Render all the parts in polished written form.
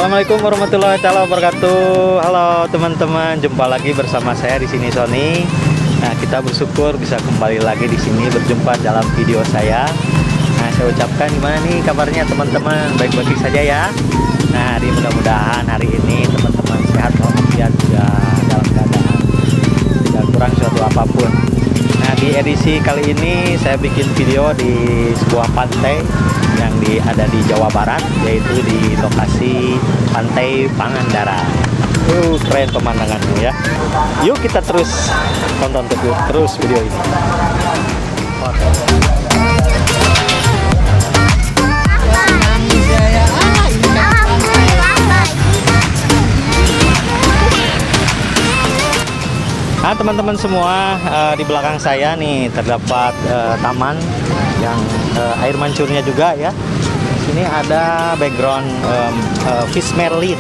Assalamualaikum warahmatullahi wabarakatuh. Halo teman-teman, jumpa lagi bersama saya di sini Sony. Nah, kita bersyukur bisa kembali lagi di sini berjumpa dalam video saya. Nah, saya ucapkan gimana nih kabarnya teman-teman, baik-baik saja ya. Nah, mudah-mudahan hari ini teman-teman sehat walafiat juga dalam keadaan tidak kurang suatu apapun. Nah, di edisi kali ini saya bikin video di sebuah pantai yang ada di Jawa Barat, yaitu di lokasi Pantai Pangandaran. Keren pemandangannya ya. Yuk kita terus tonton terus video ini. Nah teman-teman semua, di belakang saya nih terdapat taman yang air mancurnya juga ya. Sini ada background fish marlin,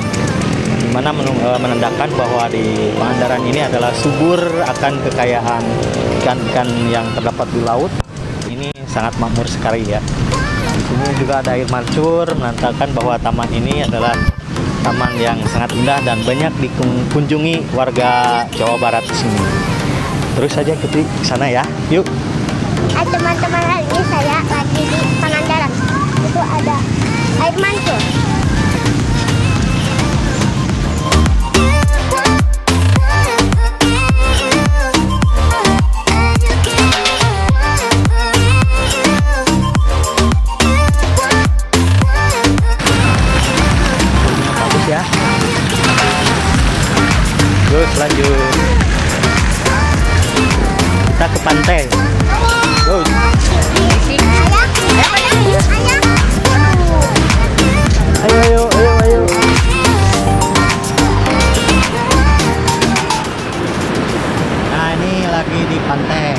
dimana menandakan bahwa di Pangandaran ini adalah subur akan kekayaan ikan-ikan yang terdapat di laut. Ini sangat makmur sekali ya. Di sini juga ada air mancur, menandakan bahwa taman ini adalah taman yang sangat indah dan banyak dikunjungi warga Jawa Barat di sini. Terus saja ikuti ke sana ya. Yuk. Teman-teman, hari ini saya lagi di Pangandaran. Itu ada air mancur. Bagus ya. Terus lanjut. Kita ke pantai. Ayo. Nah, ini lagi di pantai.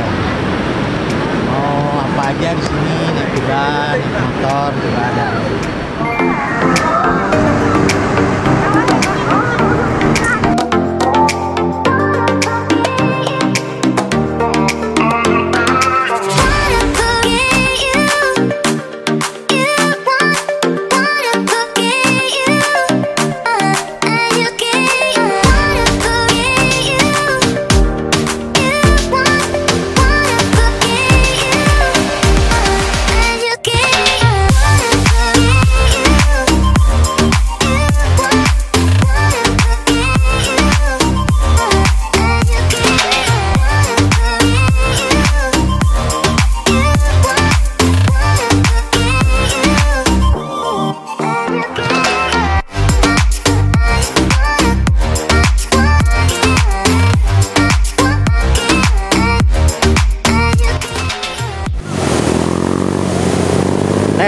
Oh, apa aja di sini? Naik kuda, naik motor juga ada.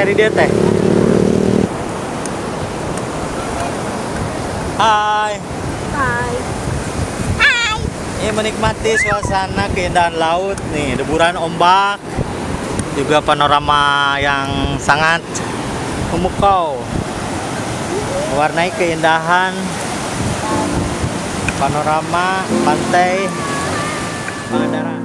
Ini dia teh. Hai. Ini menikmati suasana keindahan laut nih, deburan ombak, juga panorama yang sangat memukau, mewarnai keindahan panorama Pantai Pangandaran.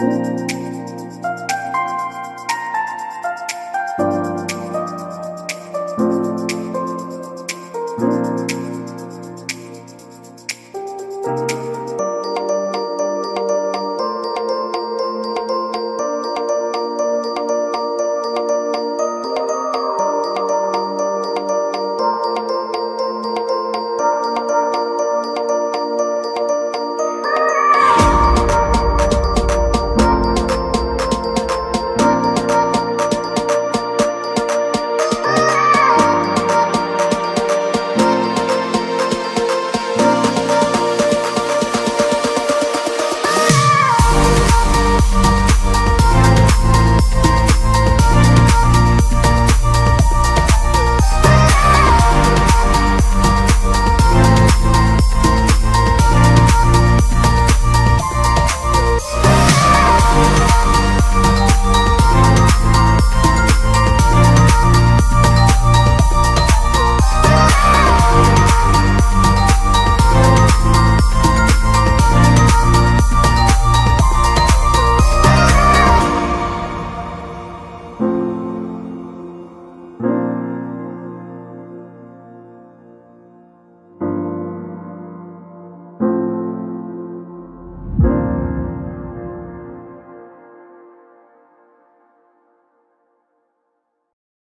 Thank you.